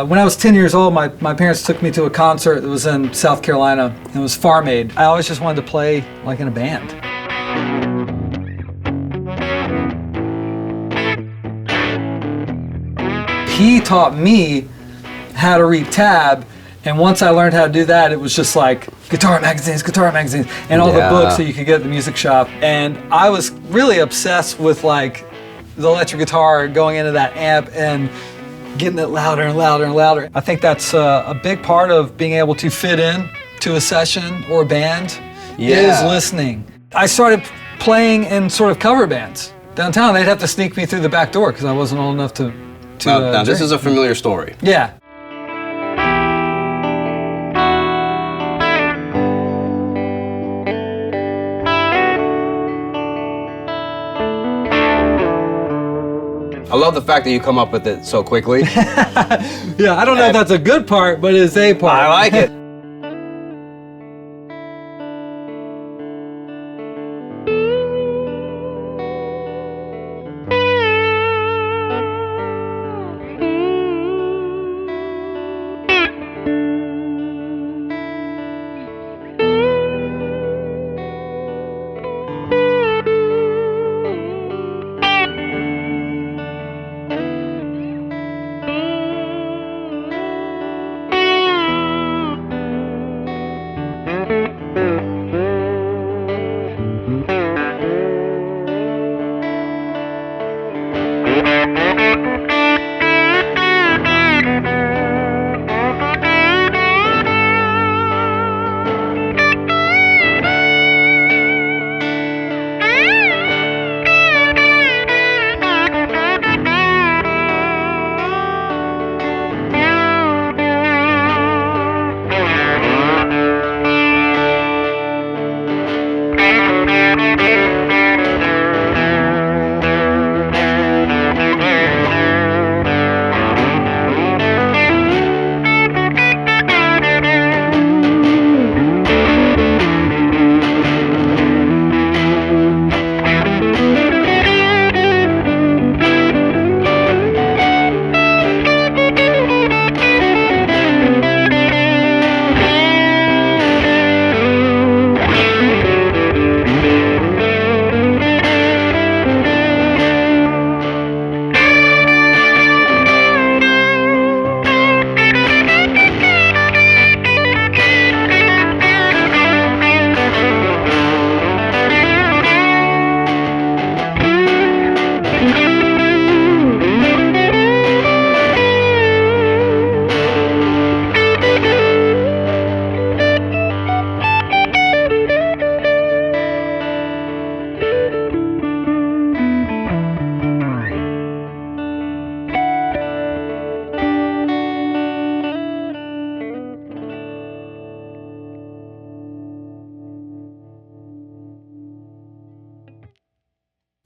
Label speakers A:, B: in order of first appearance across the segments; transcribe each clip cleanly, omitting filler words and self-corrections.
A: when I was 10 years old, my parents took me to a concert that was in South Carolina. It was Farm Aid. I always just wanted to play like in a band. He taught me how to read tab, and once I learned how to do that, it was just like guitar magazines, and all the books that you could get at the music shop. And I was really obsessed with like the electric guitar, going into that amp and getting it louder and louder and louder. I think that's a big part of being able to fit in to a session or a band is listening. I started playing in sort of cover bands downtown. They'd have to sneak me through the back door because I wasn't old enough to
B: now this is a familiar story.
A: Yeah.
B: I love the fact that you come up with it so quickly.
A: Yeah, I don't know if that's a good part, but it's a part.
B: I like it.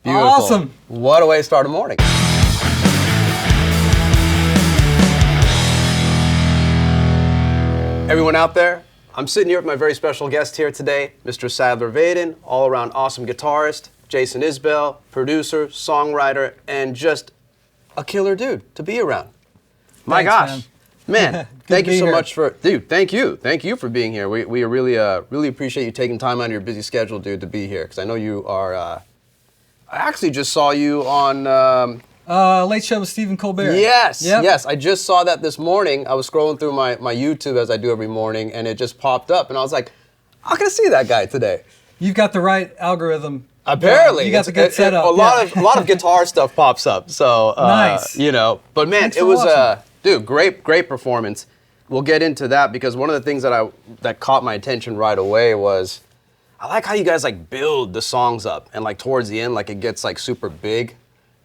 B: Beautiful.
A: Awesome.
B: What a way to start a morning. Everyone out there, I'm sitting here with my very special guest here today, Mr. Sadler Vaden, all-around awesome guitarist, Jason Isbell, producer, songwriter, and just a killer dude to be around. My
A: Thanks,
B: gosh. Man, thank you so
A: here.
B: much for, dude, thank you. Thank you for being here. We really appreciate you taking time out of your busy schedule, dude, to be here, because I know you are, I actually just saw you on,
A: Late Show with Stephen Colbert.
B: Yes,
A: Yep.
B: yes. I just saw that this morning. I was scrolling through my YouTube as I do every morning, and it just popped up, and I was like, I can see that guy today.
A: You've got the right algorithm.
B: Apparently,
A: You got the good setup.
B: A lot of guitar stuff pops up. So
A: Nice.
B: You know, but man,
A: Thanks
B: it
A: for
B: was
A: watching.
B: dude, great performance. We'll get into that because one of the things that caught my attention right away was I like how you guys like build the songs up, and like towards the end, like it gets like super big.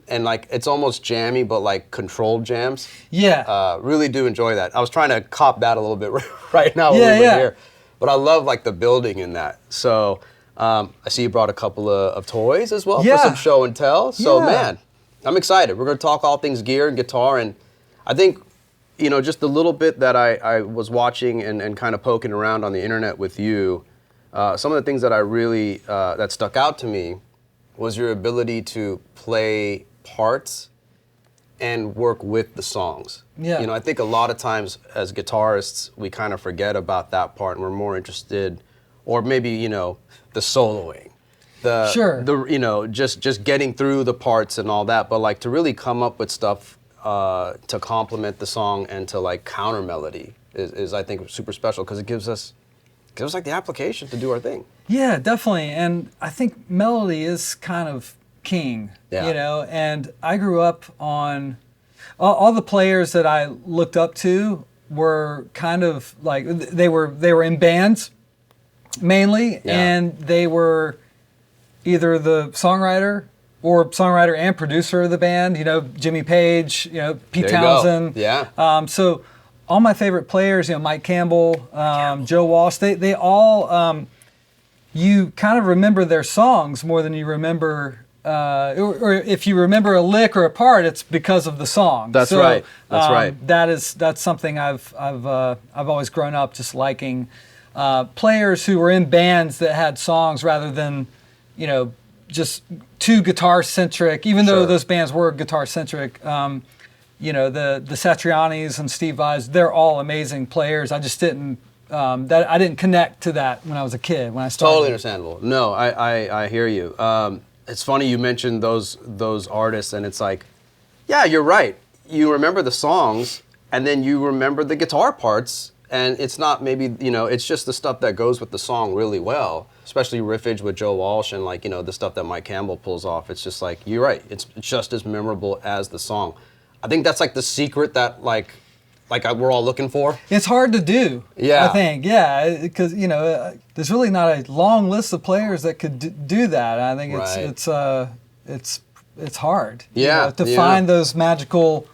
B: And like it's almost jammy, but like controlled jams.
A: Yeah.
B: Really do enjoy that. I was trying to cop that a little bit right now
A: Yeah,
B: when we were
A: yeah.
B: here, but I love like the building in that. So I see you brought a couple of toys as well
A: Yeah.
B: for some show and tell. So
A: Yeah.
B: man, I'm excited. We're gonna talk all things gear and guitar, and I think just the little bit that I was watching and kind of poking around on the internet with you. Some of the things that I really that stuck out to me was your ability to play parts and work with the songs.
A: Yeah.
B: You know, I think a lot of times as guitarists, we kind of forget about that part, and we're more interested, or maybe, you know, the soloing. You know, just getting through the parts and all that, but like to really come up with stuff to complement the song and to like counter melody is I think super special, because it gives us like the application to do our thing.
A: Yeah, definitely. And I think melody is kind of king, you know, and I grew up on all the players that I looked up to were kind of like, they were in bands mainly, and they were either the songwriter and producer of the band, you know, Jimmy Page, you know, Pete Townsend. So all my favorite players, you know, Mike Campbell, Joe Walsh, they all, you kind of remember their songs more than you remember, or if you remember a lick or a part, it's because of the song.
B: That's right.
A: That's something I've always grown up just liking. Players who were in bands that had songs rather than, you know, just too guitar centric, even though those bands were guitar centric. You know, the Satrianis and Steve Vai's, they're all amazing players. I just didn't I didn't connect to that when I was a kid, when I started.
B: Totally understandable. No, I hear you. It's funny you mentioned those artists, and it's like, yeah, you're right. You remember the songs, and then you remember the guitar parts, and it's not maybe, you know, it's just the stuff that goes with the song really well, especially riffage with Joe Walsh and, like, you know, the stuff that Mike Campbell pulls off. It's just like, you're right. It's just as memorable as the song. I think that's like the secret that like we're all looking for.
A: It's hard to do.
B: Yeah.
A: I think, because you know, there's really not a long list of players that could do that. I think it's hard.
B: Yeah.
A: You know, to find those magical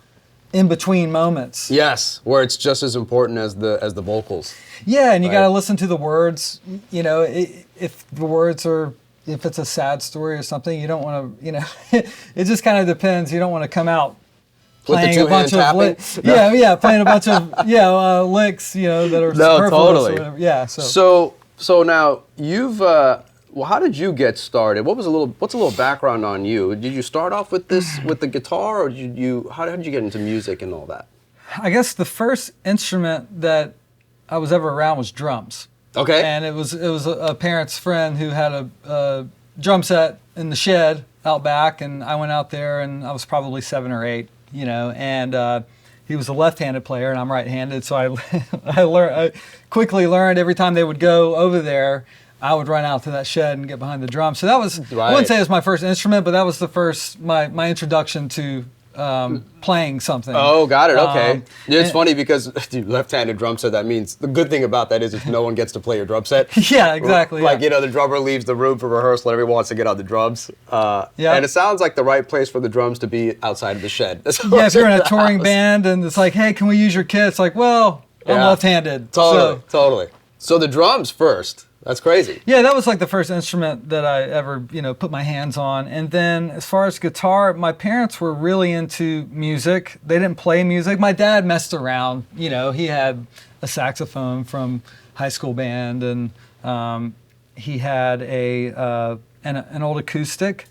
A: in between moments.
B: Yes, where it's just as important as the vocals.
A: Yeah, and you got to listen to the words. You know, if the words are, if it's a sad story or something, you don't want to. You know, it just kind of depends. You don't want to come out playing a bunch of playing a bunch of licks, you know, that are superfluous
B: totally.
A: Or whatever. Yeah.
B: So now you've how did you get started? What's a little background on you? Did you start off with this with the guitar, or how did you get into music and all that?
A: I guess the first instrument that I was ever around was drums.
B: Okay.
A: And it was a parent's friend who had a drum set in the shed out back, and I went out there, and I was probably 7 or 8. You know, and he was a left-handed player, and I'm right-handed, so I quickly learned every time they would go over there, I would run out to that shed and get behind the drum. So that was, I wouldn't say it was my first instrument, but that was the first, my introduction to playing something.
B: Oh, got it. Okay. It's funny because left-handed drum set, that means the good thing about that is if no one gets to play your drum set.
A: Yeah, exactly.
B: Like, you know, the drummer leaves the room for rehearsal, everyone wants to get on the drums. And it sounds like the right place for the drums to be outside of the shed.
A: Yeah, if you're in a touring band and it's like, hey, can we use your kit? It's like, well, I'm left-handed.
B: Totally. So the drums first. That's crazy.
A: Yeah, that was like the first instrument that I ever, you know, put my hands on. And then as far as guitar, my parents were really into music. They didn't play music. My dad messed around. You know, he had a saxophone from high school band, and he had an old acoustic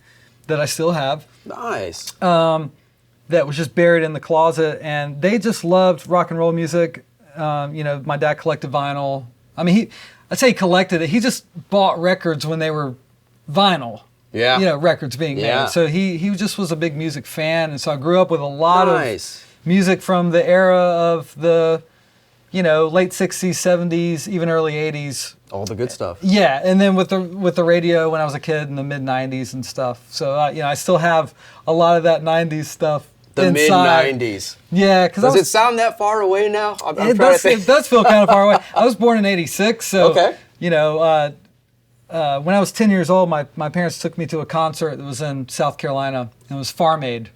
A: that I still have.
B: Nice.
A: That was just buried in the closet, and they just loved rock and roll music. You know, my dad collected vinyl. I mean, I'd say he collected it. He just bought records when they were vinyl.
B: Yeah.
A: You know, records being made. So he just was a big music fan, and so I grew up with a lot of music from the era of the, you know, late 60s, 70s, even early 80s.
B: All the good stuff.
A: Yeah, and then with the radio when I was a kid in the mid 90s and stuff. So you know, I still have a lot of that 90s stuff.
B: The
A: inside.
B: mid-90s.
A: Yeah, because
B: does it sound that far away now?
A: It does feel kind of far away. I was born in '86, so you know, when I was 10 years old, my parents took me to a concert that was in South Carolina. It was Farm Aid.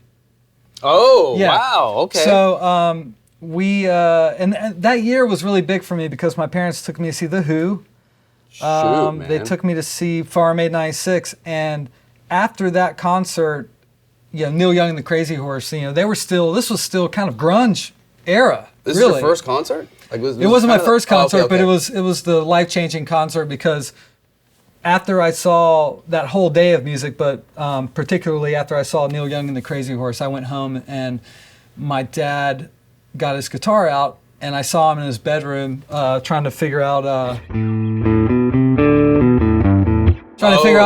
B: Oh, wow! Okay.
A: So we and that year was really big for me because my parents took me to see The Who.
B: Man.
A: They took me to see Farm Aid '96, and after that concert, you know, Neil Young and the Crazy Horse, you know, this was still kind of grunge era.
B: This
A: really.
B: is your first concert? Like,
A: it wasn't my first concert, but it was the life-changing concert because after I saw that whole day of music, but particularly after I saw Neil Young and the Crazy Horse, I went home and my dad got his guitar out, and I saw him in his bedroom trying to figure out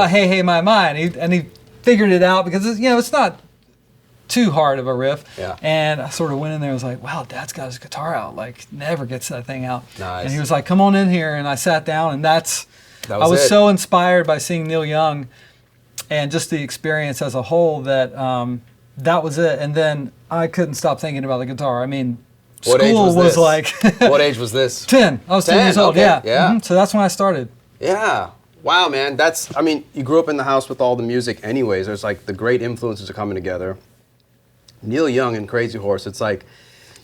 A: Hey Hey My My, and he figured it out because it's not too hard of a riff.
B: Yeah.
A: And I sort of went in there and was like, wow, Dad's got his guitar out, like never gets that thing out.
B: Nice.
A: And he was like, come on in here, and I sat down, and I was
B: it.
A: so inspired by seeing Neil Young and just the experience as a whole that that was it. And then I couldn't stop thinking about the guitar. I mean,
B: What
A: school
B: age was this?
A: like
B: What age was this?
A: 10. I was 10 years old.
B: Okay.
A: Yeah.
B: Yeah.
A: Mhm. So that's when I started.
B: Yeah. Wow, man. You grew up in the house with all the music anyways. There's like the great influences are coming together. Neil Young and Crazy Horse, it's like,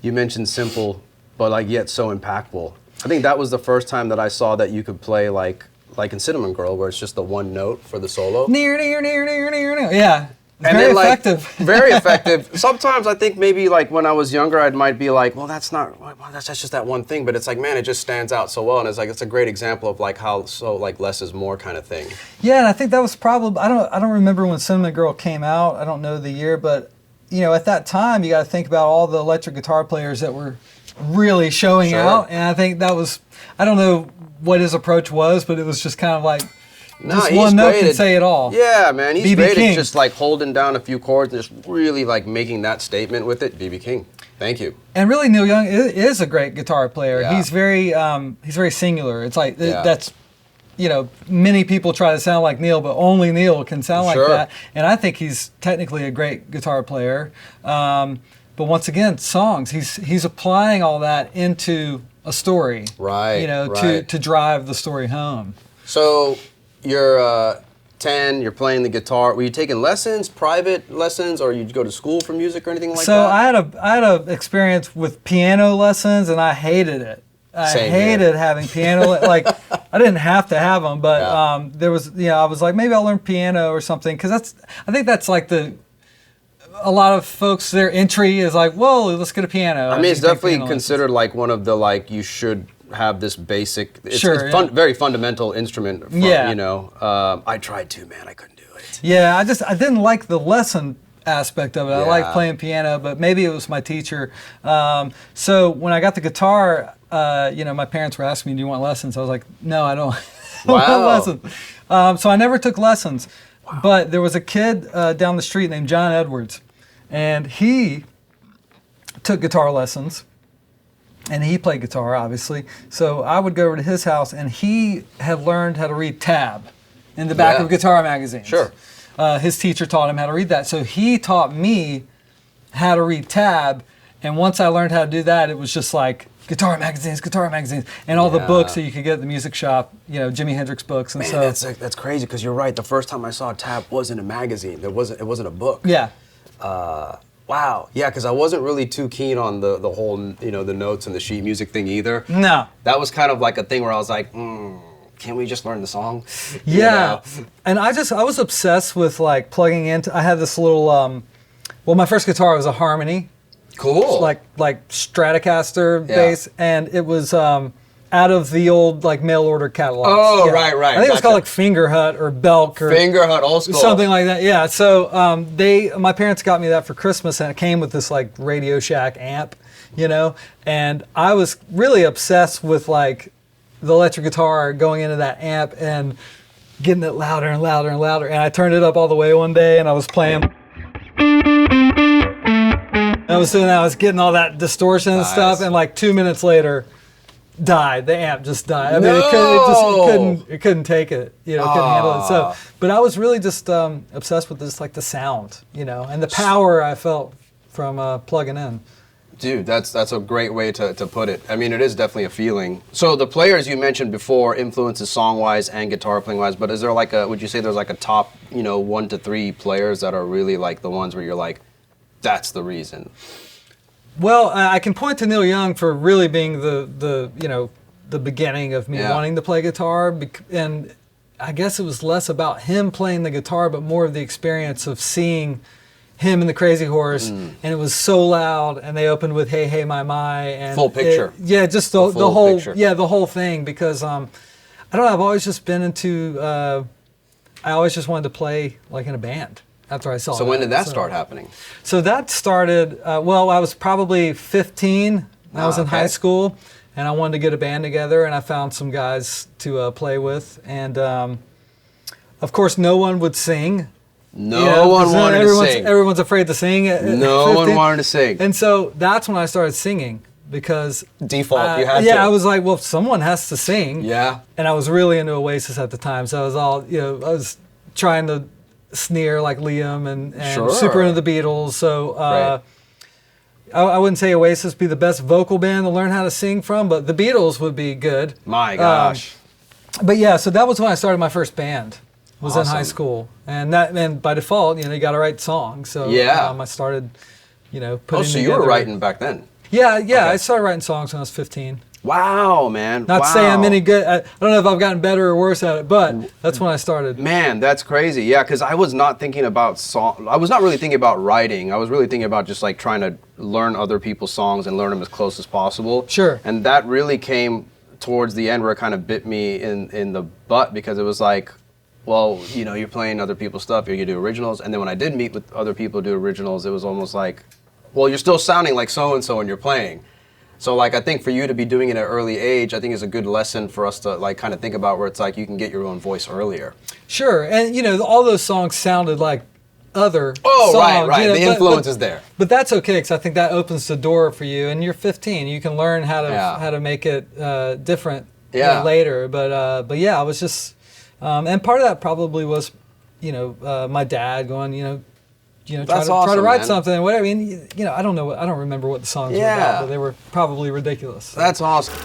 B: you mentioned simple, but like yet so impactful. I think that was the first time that I saw that you could play like in Cinnamon Girl, where it's just the one note for the solo.
A: Near, near, near, near, near, near. Yeah.
B: And
A: very
B: then, like,
A: effective.
B: Very effective. Sometimes I think maybe like when I was younger, I might be like, well, that's just that one thing. But it's like, man, it just stands out so well. And it's a great example of like how like less is more kind of thing.
A: Yeah, and I think that was probably, I don't remember when Cinnamon Girl came out. I don't know the year, but at that time you got to think about all the electric guitar players that were really showing
B: Sure.
A: out. And I think that was, I don't know what his approach was, but it was just kind of like, just one note can say it all.
B: Yeah, man, he's
A: B.B.
B: great
A: King.
B: at just like holding down a few chords and just really like making that statement with it. B.B. King, thank you.
A: And really, Neil Young is a great guitar player.
B: Yeah.
A: He's very singular. It's like
B: Yeah.
A: that's, many people try to sound like Neil, but only Neil can sound
B: Sure.
A: like that. And I think he's technically a great guitar player. But once again, songs. He's applying all that into a story.
B: Right.
A: To drive the story home.
B: So you're 10, you're playing the guitar. Were you taking lessons, private lessons, or you go to school for music or anything like
A: So
B: that?
A: I had a experience with piano lessons, and I hated it. I
B: Same
A: hated
B: here.
A: having piano. Like, I didn't have to have them, but
B: Yeah.
A: there was, I was like, maybe I'll learn piano or something, because I think that's like a lot of folks, their entry is like, whoa, let's get a piano.
B: I mean, it's
A: You take
B: definitely
A: piano
B: considered like one of the like you should have this basic. It's,
A: Sure,
B: it's
A: yeah.
B: very fundamental instrument. From,
A: Yeah.
B: I tried to, man. I couldn't do it.
A: lessons. Yeah, I didn't like the lesson aspect of it. I like
B: Yeah.
A: playing piano, but maybe it was my teacher. So when I got the guitar, my parents were asking me, "Do you want lessons?" I was like, "No, I don't, I don't
B: Wow.
A: want lessons." So I never took lessons. Wow. But there was a kid down the street named John Edwards, and he took guitar lessons. And he played guitar, obviously. So I would go over to his house, and he had learned how to read tab in the back
B: Yeah.
A: of guitar magazines.
B: Sure.
A: His teacher taught him how to read that. So he taught me how to read tab. And once I learned how to do that, it was just like guitar magazines, and all the
B: Yeah.
A: books that you could get at the music shop, Jimi Hendrix books. And
B: Man,
A: so
B: that's crazy because you're right. The first time I saw tab wasn't a magazine. It wasn't a book.
A: yeah.
B: Wow. Yeah, because I wasn't really too keen on the whole, the notes and the sheet music thing either.
A: No.
B: That was kind of like a thing where I was like, can't we just learn the song?
A: Yeah. And I was obsessed with like plugging into, I had this little, my first guitar was a Harmony.
B: Cool.
A: Like Stratocaster
B: Yeah.
A: bass, and it was out of the old like mail order catalogs.
B: Oh,
A: Yeah.
B: right.
A: I think it was
B: Gotcha.
A: called like Fingerhut or Belk or
B: Fingerhut, old school.
A: something like that. Yeah. So my parents got me that for Christmas, and it came with this like Radio Shack amp, and I was really obsessed with like the electric guitar going into that amp and getting it louder and louder and louder. And I turned it up all the way one day, and I was playing. I was doing that. I was getting all that distortion and
B: Nice.
A: stuff, and like 2 minutes later, died. The amp just died. I mean,
B: No!
A: it couldn't take it. Couldn't handle it. So, but I was really just obsessed with just like the sound, and the power I felt from plugging in.
B: Dude, that's a great way to put it. I mean, it is definitely a feeling. So the players you mentioned before influences song-wise and guitar playing-wise, but is there would you say there's like a top, 1 to 3 players that are really like the ones where you're like, that's the reason?
A: Well, I can point to Neil Young for really being the beginning of me
B: Yeah.
A: wanting to play guitar, and I guess it was less about him playing the guitar, but more of the experience of seeing him and the Crazy Horse, and it was so loud, and they opened with "Hey Hey My My," and
B: Full picture.
A: Just the
B: full
A: whole
B: picture.
A: the whole thing, because I don't know, I've always just been into I always just wanted to play like in a band. after I saw
B: So
A: that.
B: when did that start happening?
A: So that started, well, I was probably 15. I was in high school, and I wanted to get a band together, and I found some guys to play with. And of course, no one would sing.
B: No one wanted to sing.
A: Everyone's afraid to sing.
B: No one wanted to sing.
A: And so that's when I started singing, because
B: default, you had to.
A: Yeah, I was like, well, someone has to sing.
B: Yeah.
A: And I was really into Oasis at the time, so I was all, I was trying to sneer like Liam and
B: Sure.
A: super into the Beatles. So
B: Right.
A: I wouldn't say Oasis be the best vocal band to learn how to sing from, but the Beatles would be good.
B: My gosh.
A: But yeah, so that was when I started my first band. Was in high
B: Awesome.
A: school, and by default, you got to write songs. So
B: Yeah.
A: I started, putting.
B: Oh, so you
A: together.
B: were writing back then?
A: Yeah.
B: Okay.
A: I started writing songs when I was 15.
B: Wow, man.
A: Not to say I'm
B: Wow.
A: any good. I don't know if I've gotten better or worse at it, but that's when I started.
B: Man, that's crazy. Yeah, because I was not thinking about song. I was not really thinking about writing. I was really thinking about just like trying to learn other people's songs and learn them as close as possible.
A: Sure.
B: And that really came towards the end where it kind of bit me in the butt, because it was like, well, you're playing other people's stuff, you do originals, and then when I did meet with other people who do originals, it was almost like, well, you're still sounding like so-and-so when you're playing. So like, I think for you to be doing it at an early age, I think is a good lesson for us to like kind of think about, where it's like you can get your own voice earlier.
A: Sure, and all those songs sounded like other
B: Oh,
A: songs.
B: right. The influence is there.
A: But that's okay, because I think that opens the door for you, and you're 15. You can learn how to make it different later. But yeah, I was just, and part of that probably was, my dad going, try to
B: awesome,
A: write
B: man.
A: something, whatever. I mean, I don't know, I don't remember what the songs were about, but they were probably ridiculous.
B: That's awesome.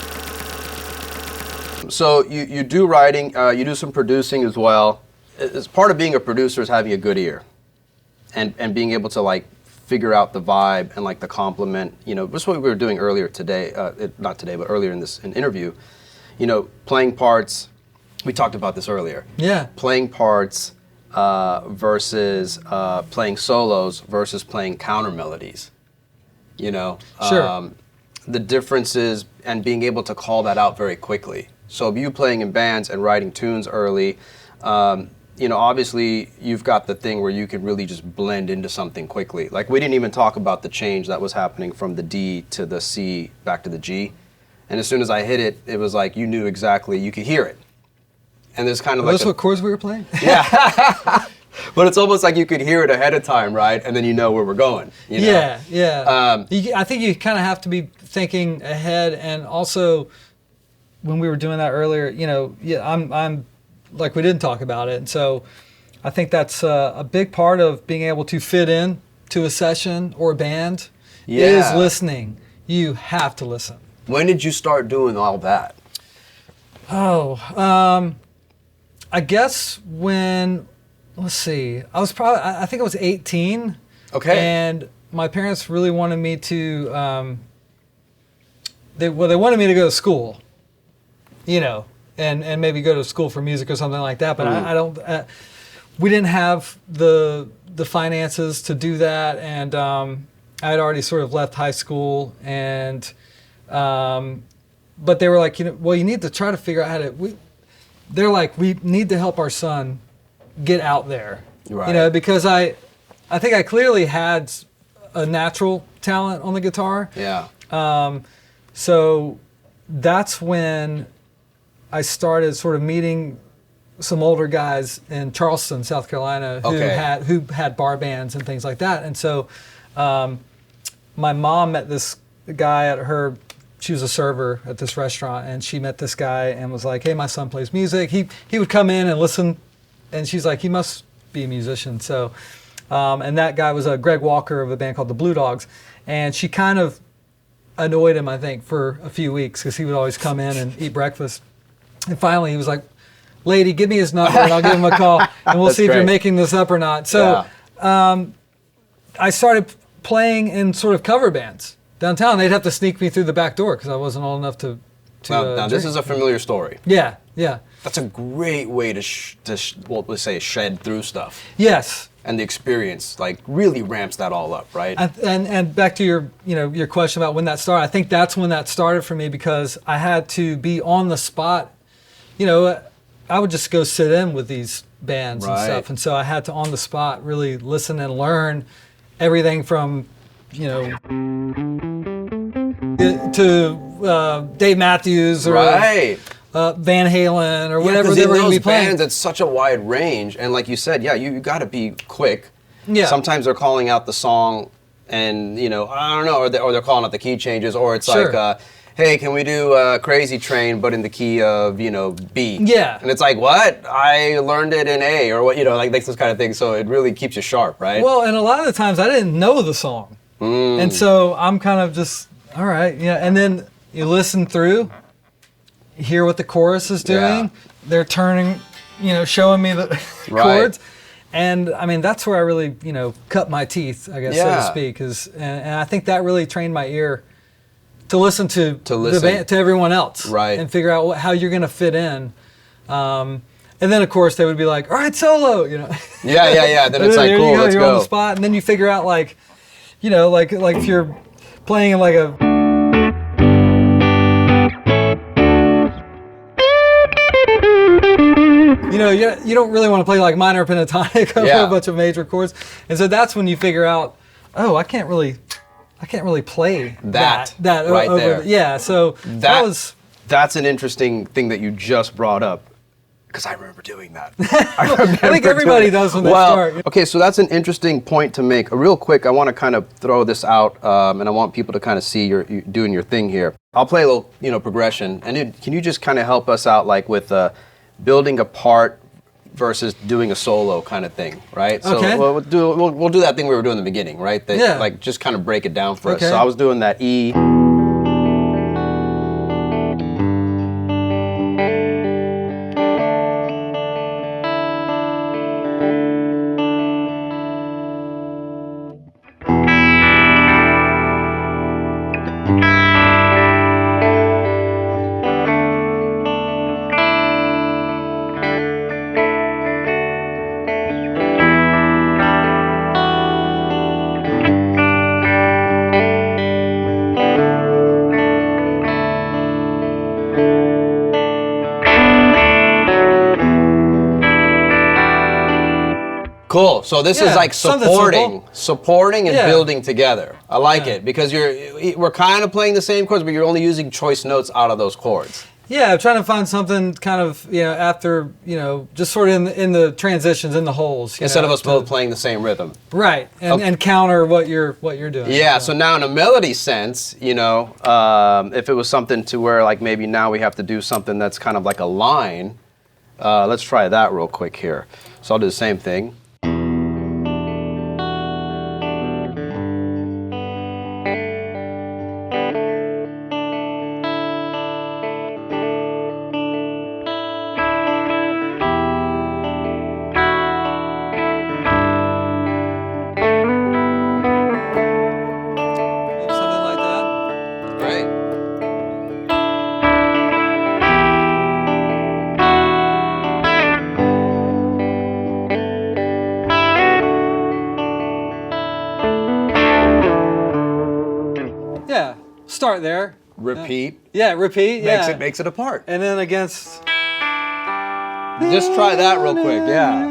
B: So you do writing, you do some producing as well. As part of being a producer is having a good ear, and being able to like figure out the vibe and like the compliment. That's what we were doing earlier today. Not today, but earlier in this interview. Playing parts. We talked about this earlier.
A: Yeah.
B: Playing parts versus playing solos versus playing counter melodies.
A: Sure.
B: The differences and being able to call that out very quickly. So you playing in bands and writing tunes early, obviously you've got the thing where you can really just blend into something quickly. Like we didn't even talk about the change that was happening from the D to the C back to the G. And as soon as I hit it, it was like you knew exactly, you could hear it. And there's kind of like
A: those what chords we were playing?
B: Yeah. But it's almost like you could hear it ahead of time, right? And then you know where we're going.
A: Yeah. I think you kind of have to be thinking ahead, and also when we were doing that earlier, I'm like, we didn't talk about it, and so I think that's a big part of being able to fit in to a session or a band is listening. You have to listen.
B: When did you start doing all that?
A: I guess when, let's see, I think I was 18.
B: Okay.
A: And my parents really wanted me to, they wanted me to go to school, and maybe go to school for music or something like that. But I don't, we didn't have the finances to do that. And I had already sort of left high school, and, but they were like, well, you need to try to figure out how to, they're like, we need to help our son get out there,
B: right.
A: Because I think I clearly had a natural talent on the guitar.
B: Yeah.
A: So that's when I started sort of meeting some older guys in Charleston, South Carolina, who had bar bands and things like that. And so my mom met this guy at her. She was a server at this restaurant, and she met this guy and was like, hey, my son plays music. He would come in and listen, and she's like, he must be a musician. So, and that guy was Greg Walker of a band called the Blue Dogs, and she kind of annoyed him, I think, for a few weeks, because he would always come in and eat breakfast. And finally he was like, lady, give me his number and I'll give him a call, and we'll see if you're making this up or not. So I started playing in sort of cover bands. Downtown, they'd have to sneak me through the back door because I wasn't old enough to
B: now this is a familiar story.
A: Yeah.
B: That's a great way to let's say shed through stuff.
A: Yes.
B: And the experience like really ramps that all up, right?
A: And back to your question about when that started. I think that's when that started for me, because I had to be on the spot. I would just go sit in with these bands and
B: Right.
A: stuff. And so I had to, on the spot, really listen and learn everything from, you know, to Dave Matthews or
B: Right.
A: Van Halen or
B: Yeah,
A: whatever
B: 'cause
A: they
B: in
A: were going to
B: those
A: be playing.
B: bands, it's such a wide range, and like you said, yeah, you got to be quick.
A: Yeah.
B: Sometimes they're calling out the song, and you know, I don't know, or they're calling out the key changes, or it's
A: Sure.
B: like, hey, can we do Crazy Train, but in the key of, you know, B?
A: Yeah.
B: And it's like, what? I learned it in A, or what, you know, like those kind of things. So it really keeps you sharp, right?
A: Well, and a lot of the times I didn't know the song. And so I'm kind of just, all right, yeah. And then you listen through, hear what the chorus is doing.
B: Yeah.
A: They're turning, you know, showing me the
B: Right.
A: chords. And I mean, that's where I really, you know, cut my teeth, I guess, so
B: Yeah.
A: to speak. And I think that really trained my ear to listen to
B: listen.
A: to everyone else.
B: Right.
A: And figure out how you're going to fit in. And then, of course, they would be like, all right, solo, you know.
B: Yeah. Then it's like,
A: There
B: cool,
A: you go,
B: let's
A: you're on the
B: go.
A: spot, and then you figure out, like, you know, like if you're playing in like a, you know, you don't really want to play like minor pentatonic over
B: Yeah.
A: a bunch of major chords, and so that's when you figure out, oh, I can't really play that
B: right
A: over.
B: there.
A: Yeah, so that was.
B: That's an interesting thing that you just brought up, because I remember doing that.
A: I think everybody does when they start.
B: Okay, so that's an interesting point to make. Real quick, I want to kind of throw this out, and I want people to kind of see you doing your thing here. I'll play a little, you know, progression, and can you just kind of help us out, like with building a part versus doing a solo kind of thing, right? So
A: Okay.
B: we'll do that thing we were doing in the beginning, right? That,
A: Yeah.
B: Like just kind of break it down for
A: Okay.
B: us. So I was doing that E. Cool. So this is
A: Yeah,
B: like
A: something
B: supporting and
A: Yeah.
B: building together. I like
A: Yeah.
B: it because we're kind of playing the same chords, but you're only using choice notes out of those chords.
A: Yeah, I'm trying to find something kind of, you know, after, you know, just sort of in the transitions, in the holes.
B: Instead
A: know,
B: of us both playing the same rhythm.
A: Right, and counter what you're doing.
B: Yeah, so now in a melody sense, you know, if it was something to where like maybe now we have to do something that's kind of like a line, let's try that real quick here. So I'll do the same thing.
A: Something like that.
B: Great.
A: Yeah, start there.
B: Repeat.
A: Yeah, repeat. Yeah,
B: Makes it a part.
A: and then against.
B: Just try that real quick, yeah.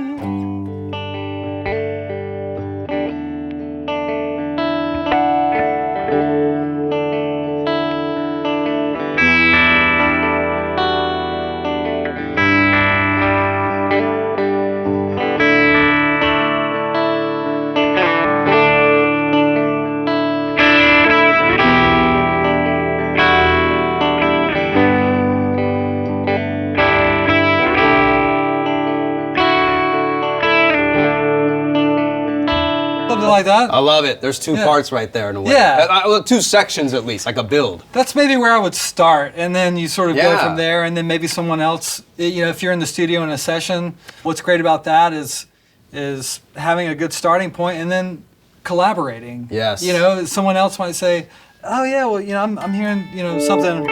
A: Something like that.
B: I love it. There's two
A: Yeah.
B: parts right there in a way.
A: Yeah.
B: Well, two sections at least, like a build.
A: That's maybe where I would start, and then you sort of go
B: Yeah.
A: from there, and then maybe someone else. You know, if you're in the studio in a session, what's great about that is having a good starting point, and then collaborating.
B: Yes.
A: You know, someone else might say, "Oh yeah, well, you know, I'm hearing, you know, something."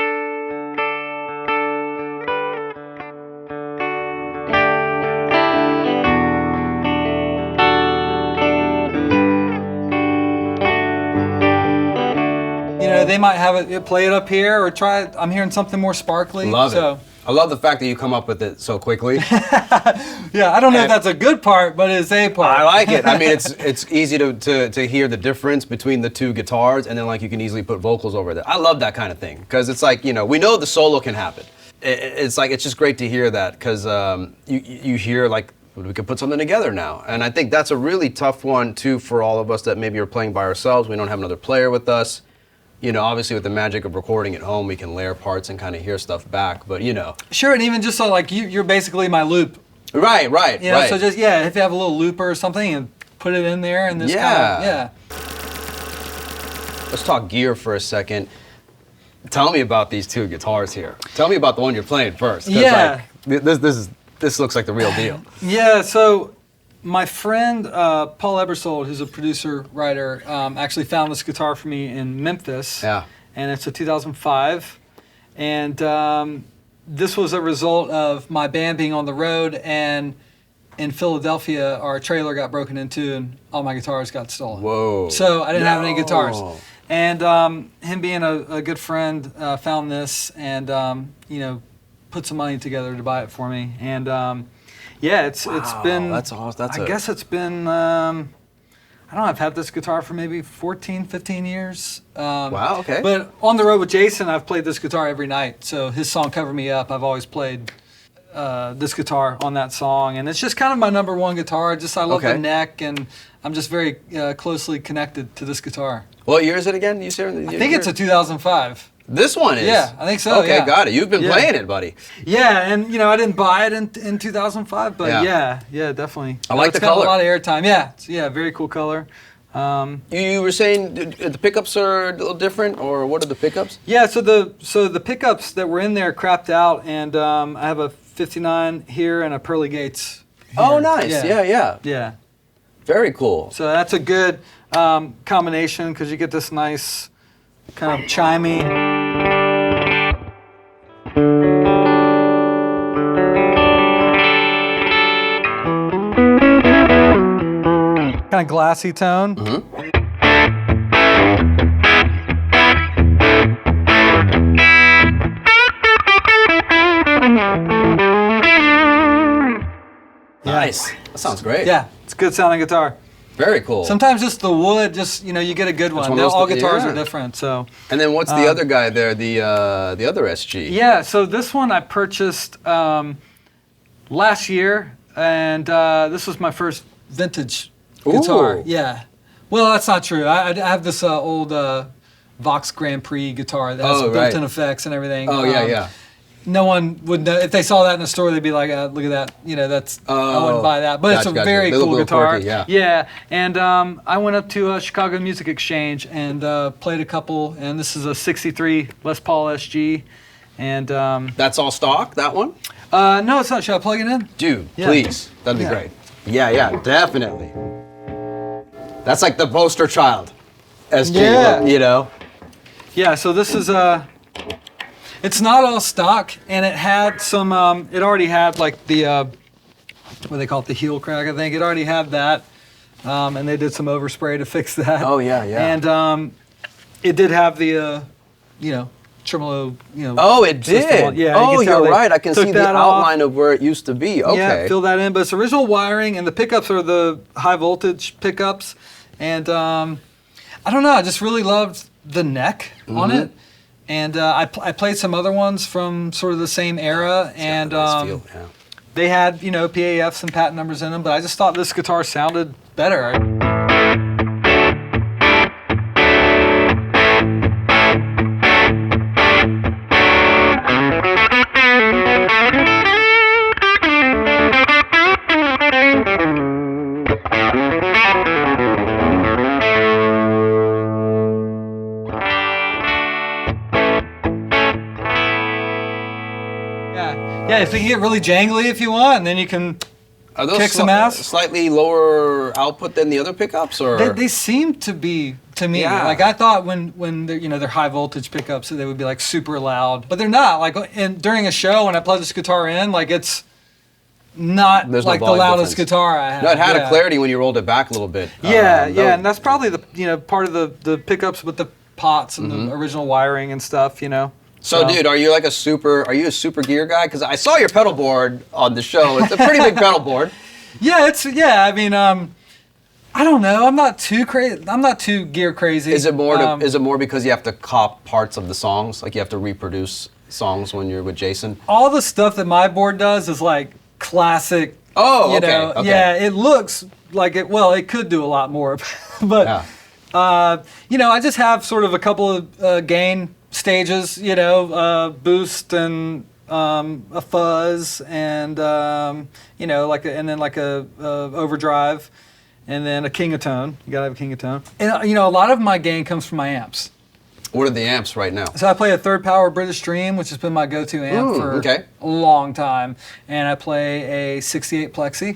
A: You know, they might have it play it up here or try it. I'm hearing something more sparkly.
B: Love it.
A: So
B: I love the fact that you come up with it so quickly.
A: Yeah, I don't know if that's a good part, but it's a part.
B: I like it. I mean, it's easy to hear the difference between the two guitars, and then like you can easily put vocals over that. I love that kind of thing because it's like, you know, we know the solo can happen. It's like, it's just great to hear that because you hear like, we can put something together now. And I think that's a really tough one too for all of us that maybe are playing by ourselves. We don't have another player with us. You know, obviously with the magic of recording at home, we can layer parts and kind of hear stuff back, but you know.
A: Sure, and even just so like you're basically my loop.
B: Right,
A: you know,
B: right.
A: So just, yeah, if you have a little looper or something and put it in there and this kind of,
B: Let's talk gear for a second. Tell me about these two guitars here. Tell me about the one you're playing first.
A: Yeah.
B: Like, this looks like the real deal.
A: Yeah, so my friend Paul Ebersold, who's a producer, writer, actually found this guitar for me in Memphis.
B: Yeah.
A: And it's a 2005. And this was a result of my band being on the road, and in Philadelphia, our trailer got broken into and all my guitars got stolen.
B: Whoa.
A: So I didn't have any guitars. And him being a good friend found this and, you know, put some money together to buy it for me. And yeah, it's been,
B: that's awesome.
A: I guess it's been, I don't know, I've had this guitar for maybe 14, 15 years.
B: Wow, okay.
A: But on the road with Jason, I've played this guitar every night. So his song, Cover Me Up, I've always played this guitar on that song. And it's just kind of my number one guitar. I love the neck, and I'm just very closely connected to this guitar.
B: What year is it again? You said?
A: I think it's a 2005.
B: This one is?
A: Yeah, I think so.
B: Okay,
A: yeah.
B: got it. You've been playing it, buddy.
A: Yeah, and you know, I didn't buy it in 2005, but yeah, definitely.
B: I like the color.
A: It's got a lot of airtime. Yeah, very cool color.
B: You were saying the pickups are a little different, or what are the pickups?
A: Yeah, so the pickups that were in there crapped out, and I have a 59 here and a Pearly Gates here.
B: Oh, nice. Yeah. Very cool.
A: So that's a good combination because you get this nice kind of chimey. Kind of glassy tone.
B: Nice. That sounds great.
A: Yeah, it's a good sounding guitar.
B: Very cool.
A: Sometimes just the wood, you know, you get a good one. All guitars are different, so.
B: And then what's the other guy there, the other SG?
A: Yeah, so this one I purchased last year, and this was my first vintage guitar.
B: Ooh.
A: Yeah. Well, that's not true. I have this old Vox Grand Prix guitar that has built-in effects and everything.
B: Oh, yeah.
A: No one would know. If they saw that in the store, they'd be like, look at that. You know, I wouldn't buy that. But it's a very cool guitar.
B: Quirky, yeah.
A: Yeah. And I went up to Chicago Music Exchange and played a couple. And this is a 63 Les Paul SG. And
B: that's all stock, that one?
A: No, it's not. Should I plug it in?
B: Dude, please. That'd be great. Yeah, definitely. That's like the poster child SG, you know? Yeah,
A: so this is it's not all stock, and it had some, it already had like the, what they call it, the heel crack, I think. It already had that, and they did some overspray to fix that.
B: Oh, yeah.
A: And it did have the, you know, tremolo, you know.
B: Oh, it did?
A: Yeah.
B: Oh, you're right. I can see the outline of where it used to be. Okay.
A: Yeah, fill that in. But it's original wiring, and the pickups are the high voltage pickups. And I don't know, I just really loved the neck on it. And I played some other ones from sort of the same era, and they had, you know, PAFs and patent numbers in them, but I just thought this guitar sounded better. Yeah, so you can get really jangly if you want, and then you can kick some ass.
B: Slightly lower output than the other pickups, or
A: they seem to be to me. Yeah. Like I thought when they're, you know, they're high voltage pickups, so they would be like super loud, but they're not. Like during a show when I plug this guitar in, like it's not like the loudest guitar I have.
B: No, it had a clarity when you rolled it back a little bit.
A: And that's probably the part of the pickups with the pots and the original wiring and stuff, you know.
B: So, dude, are you a super gear guy? Because I saw your pedal board on the show. It's a pretty big pedal board.
A: Yeah. I mean, I don't know. I'm not too crazy. I'm not too gear crazy.
B: Is it more because you have to cop parts of the songs? Like you have to reproduce songs when you're with Jason?
A: All the stuff that my board does is like classic.
B: Oh, okay. Okay.
A: Yeah, it looks like it. Well, it could do a lot more, but I just have sort of a couple of gain stages. Boost and a fuzz, and like a overdrive, and then a king of tone. You gotta have a king of tone. And a lot of my gain comes from my amps.
B: What are the amps right now?
A: So I play a Third Power British Dream, which has been my go-to amp for a long time, and I play a 68 Plexi.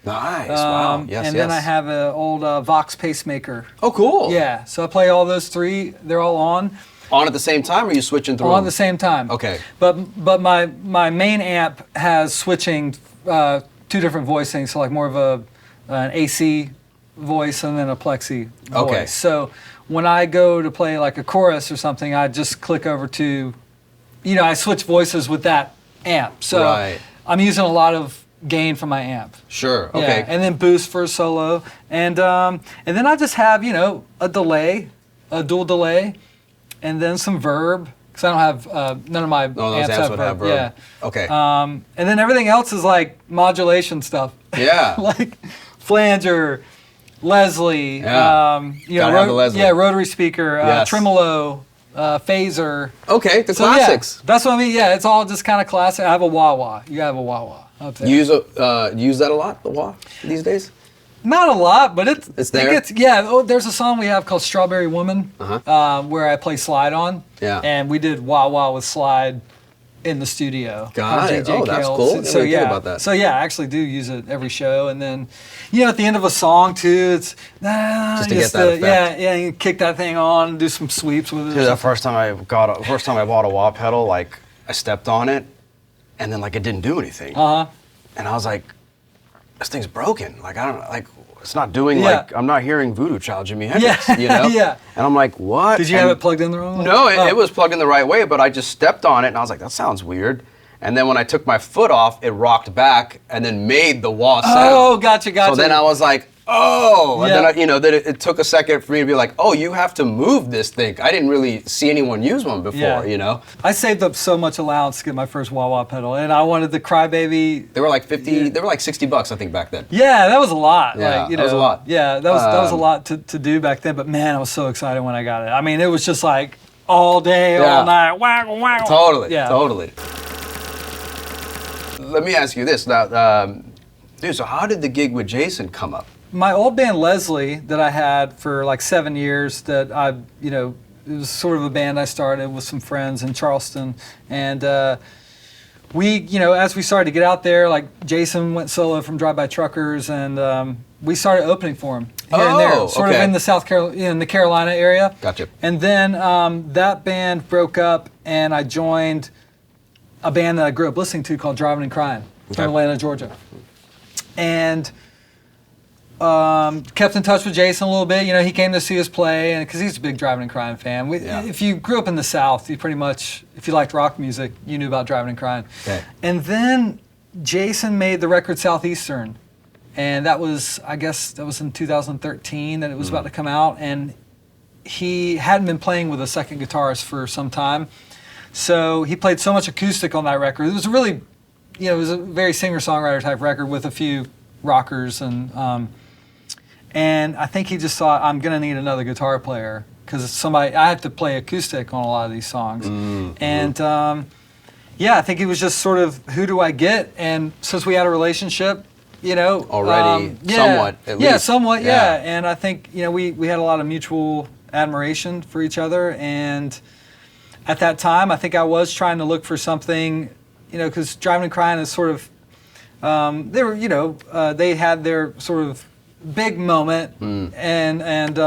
B: Nice, wow, yes,
A: and then I have an old Vox pacemaker.
B: Oh, cool.
A: Yeah, so I play all those three. They're all on.
B: On at the same time, or are you switching through
A: On
B: them?
A: at the same time.
B: Okay.
A: But my main amp has switching two different voicings, so like more of an AC voice and then a Plexi voice.
B: Okay.
A: So when I go to play like a chorus or something, I just click over to, I switch voices with that amp. So I'm using a lot of gain from my amp.
B: Sure. Okay.
A: Yeah, and then boost for a solo, and then I just have a delay, a dual delay, and then some verb because I don't have none of my amps have verb. Yeah.
B: Okay.
A: And then everything else is like modulation stuff.
B: Yeah.
A: Like flanger, Leslie.
B: Yeah. Gotta have the Leslie.
A: Yeah, rotary speaker,
B: Yes.
A: tremolo, phaser.
B: Okay, the classics.
A: Yeah, that's what I mean. Yeah, it's all just kind of classic. I have a wah-wah. You have a wah-wah.
B: You use that a lot, the wah, these days?
A: Not a lot, but it's
B: there.
A: There's a song we have called "Strawberry Woman," where I play slide on.
B: Yeah.
A: And we did wah wah with slide in the studio.
B: Got it. Oh, that's cool.
A: So
B: think about that.
A: So yeah, I actually do use it every show, and then at the end of a song too, it's
B: just to get that effect.
A: Yeah, you kick that thing on, and do some sweeps with it.
B: Dude, the first time I bought a wah pedal, like I stepped on it, and then like it didn't do anything. And I was like, this thing's broken. Like it's not doing like I'm not hearing Voodoo Child Jimi Hendrix.
A: Yeah.
B: And I'm like, what?
A: Did you have it plugged in the wrong way?
B: No, it was plugged in the right way, but I just stepped on it and I was like, that sounds weird. And then when I took my foot off, it rocked back and then made the wah sound.
A: Oh, gotcha.
B: So then I was like, oh,
A: Yeah.
B: and then it took a second for me to be like, oh, you have to move this thing. I didn't really see anyone use one before,
A: I saved up so much allowance to get my first wah-wah pedal, and I wanted the Crybaby.
B: They were like $50, they were like $60, I think, back then.
A: Yeah, that was a lot.
B: Yeah, that was a lot.
A: Yeah, that was a lot to do back then, but man, I was so excited when I got it. I mean, it was just like all day, all night, wow, wow.
B: Totally,
A: yeah.
B: totally. Let me ask you this now, dude, so how did the gig with Jason come up?
A: My old band Leslie that I had for like 7 years that it was sort of a band I started with some friends in Charleston. And we, as we started to get out there, like Jason went solo from Drive By Truckers, and we started opening for him here and there, sort of in the in the Carolina area.
B: Gotcha.
A: And then that band broke up, and I joined a band that I grew up listening to called Driving and Crying from Atlanta, Georgia. And kept in touch with Jason a little bit. He came to see us play, and because he's a big Driving and Crying fan. If you grew up in the South, you pretty much, if you liked rock music, you knew about Driving and Crying.
B: Okay.
A: And then Jason made the record Southeastern, and that was in 2013 that it was about to come out, and he hadn't been playing with a second guitarist for some time, so he played so much acoustic on that record. It was really, it was a very singer-songwriter type record with a few rockers, and I think he just thought, I'm gonna need another guitar player because I had to play acoustic on a lot of these songs. And I think he was just sort of, who do I get? And since we had a relationship,
B: already, somewhat, at least.
A: Yeah, somewhat, yeah. And I think, we had a lot of mutual admiration for each other. And at that time, I think I was trying to look for something, because Driving and Crying is sort of, they had their sort of big moment, and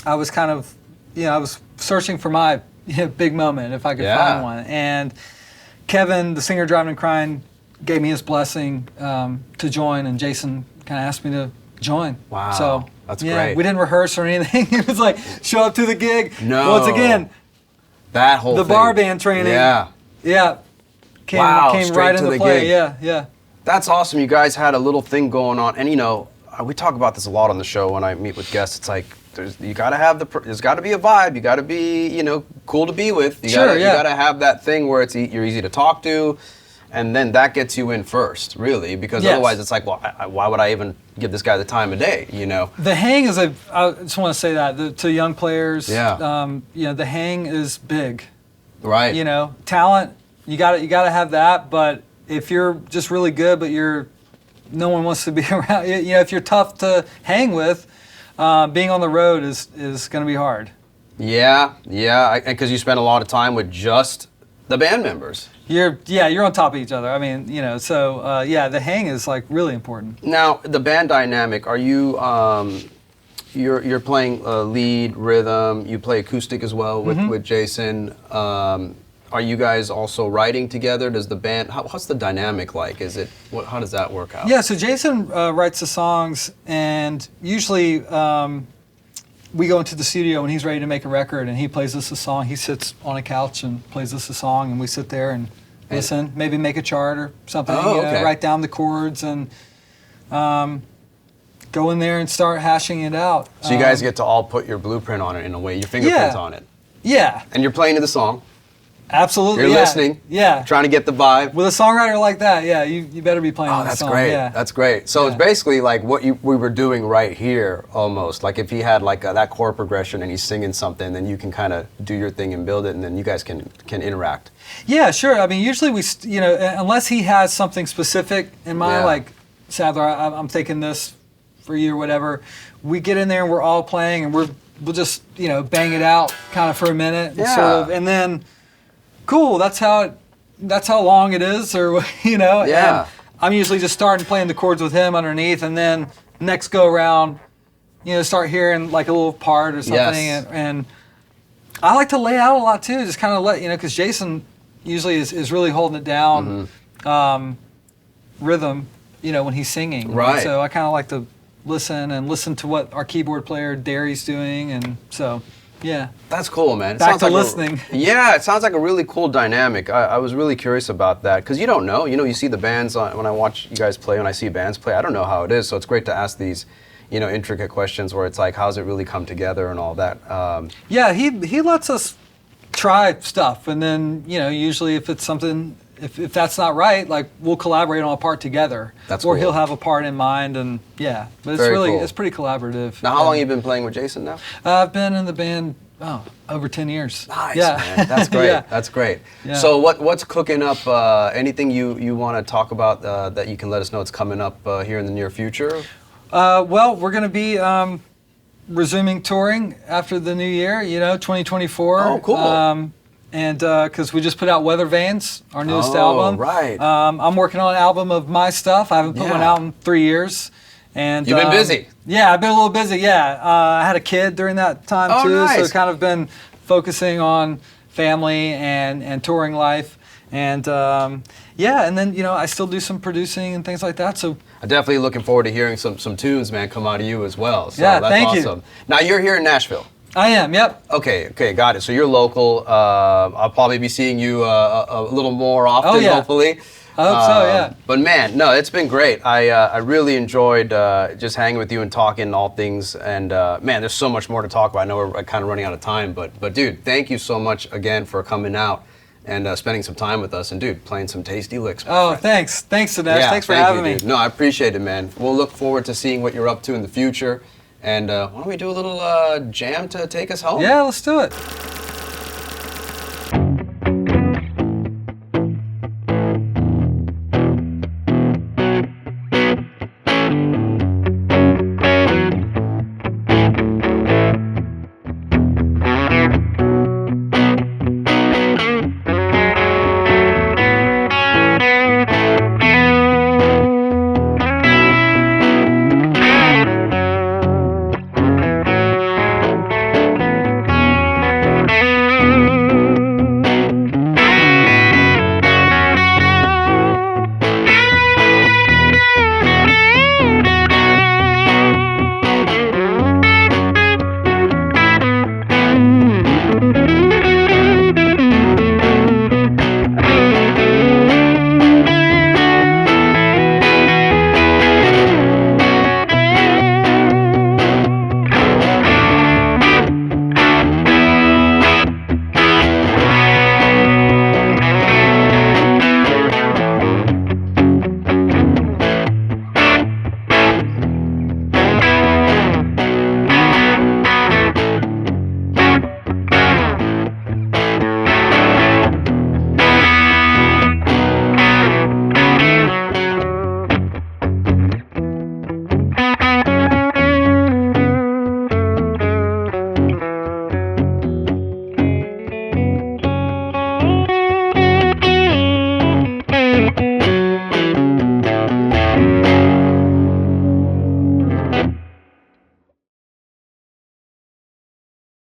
A: I was kind of, I was searching for my big moment if I could find one. And Kevin, the singer Driving and Crying, gave me his blessing to join, and Jason kind of asked me to join.
B: Wow,
A: so
B: that's great.
A: We didn't rehearse or anything. It was like, show up to the gig.
B: No.
A: Once again,
B: That whole
A: the
B: thing.
A: bar band training.
B: Yeah.
A: Yeah. Came
B: Straight
A: right
B: to
A: into
B: the
A: play.
B: gig.
A: Yeah, yeah.
B: That's awesome. You guys had a little thing going on, and you know, we talk about this a lot on the show when I meet with guests. It's like there's got to be a vibe. You got to be, you know, cool to be with. You got to have that thing where you're easy to talk to, and then that gets you in first, really, because otherwise it's like, well, why would I even give this guy the time of day, you know?
A: The hang is I just want to say that to young players.
B: Yeah.
A: You know, the hang is big.
B: Right.
A: You know, talent. You got to have that, but if you're just really good, but no one wants to be around. You know, if you're tough to hang with, being on the road is going to be hard.
B: Yeah, because you spend a lot of time with just the band members.
A: You're on top of each other. I mean, you know, so the hang is like really important.
B: Now, the band dynamic. Are you you're playing lead, rhythm? You play acoustic as well with Jason. Are you guys also writing together? Does the band? What's the dynamic like? How does that work out?
A: Yeah, so Jason writes the songs, and usually we go into the studio when he's ready to make a record, and he plays us a song. He sits on a couch and plays us a song, and we sit there and listen, maybe make a chart or something. Write down the chords and go in there and start hashing it out.
B: So you guys get to all put your blueprint on it in a way, your fingerprints on it.
A: Yeah.
B: And you're playing to the song.
A: Absolutely.
B: You're listening.
A: Yeah.
B: Trying to get the vibe.
A: With a songwriter like that, yeah, you better be playing the song.
B: Great.
A: Yeah.
B: That's great. So it's basically like what we were doing right here, almost. Like if he had like that chord progression and he's singing something, then you can kind of do your thing and build it, and then you guys can interact. Yeah,
A: sure. I mean, usually unless he has something specific in mind, like Sadler, I'm thinking this for you or whatever, we get in there and we're all playing and we'll just bang it out kind of for a minute, and then. Cool, that's how long it is, or And I'm usually just starting playing the chords with him underneath, and then next go around, start hearing like a little part or something, and I like to lay out a lot too, just kind of let because Jason usually is really holding it down, rhythm, when he's singing,
B: right?
A: So I kind of like to listen to what our keyboard player Derry's doing, and so. Yeah. That's cool, man.
B: Back to
A: listening.
B: It sounds like a really cool dynamic. I was really curious about that because you don't know. You see the bands when I watch you guys play, when I see bands play, I don't know how it is. So it's great to ask these, intricate questions where it's like, how's it really come together and all that.
A: He lets us try stuff, and then usually if it's something. If that's not right, like we'll collaborate on a part together.
B: That's
A: or
B: cool.
A: He'll have a part in mind, and but it's it's pretty collaborative.
B: Now, how long have you been playing with Jason now?
A: I've been in the band over 10 years.
B: Nice, man. That's great. That's great. Yeah. So what's cooking up? Anything you want to talk about that you can let us know it's coming up here in the near future?
A: Well, we're going to be resuming touring after the new year. 2024.
B: Oh, cool.
A: And because we just put out Weathervanes, our newest album.
B: Right.
A: I'm working on an album of my stuff. I haven't put one out in 3 years. And
B: you've been busy.
A: Yeah, I've been a little busy. Yeah, I had a kid during that time too,
B: nice.
A: so kind of been focusing on family and touring life. And and then I still do some producing and things like that. So
B: I'm definitely looking forward to hearing some tunes, man, come out of you as well. So that's
A: thank
B: awesome.
A: you.
B: Now you're here in Nashville.
A: I am, yep.
B: Okay, got it. So you're local. I'll probably be seeing you a little more often, hopefully.
A: I hope so, yeah.
B: But man, no, it's been great. I really enjoyed just hanging with you and talking all things. And man, there's so much more to talk about. I know we're kind of running out of time, but dude, thank you so much again for coming out and spending some time with us. And dude, playing some tasty licks.
A: Oh, thanks, Dinesh. Yeah, thanks for having me.
B: Dude. No, I appreciate it, man. We'll look forward to seeing what you're up to in the future. And why don't we do a little jam to take us home?
A: Yeah, let's do it.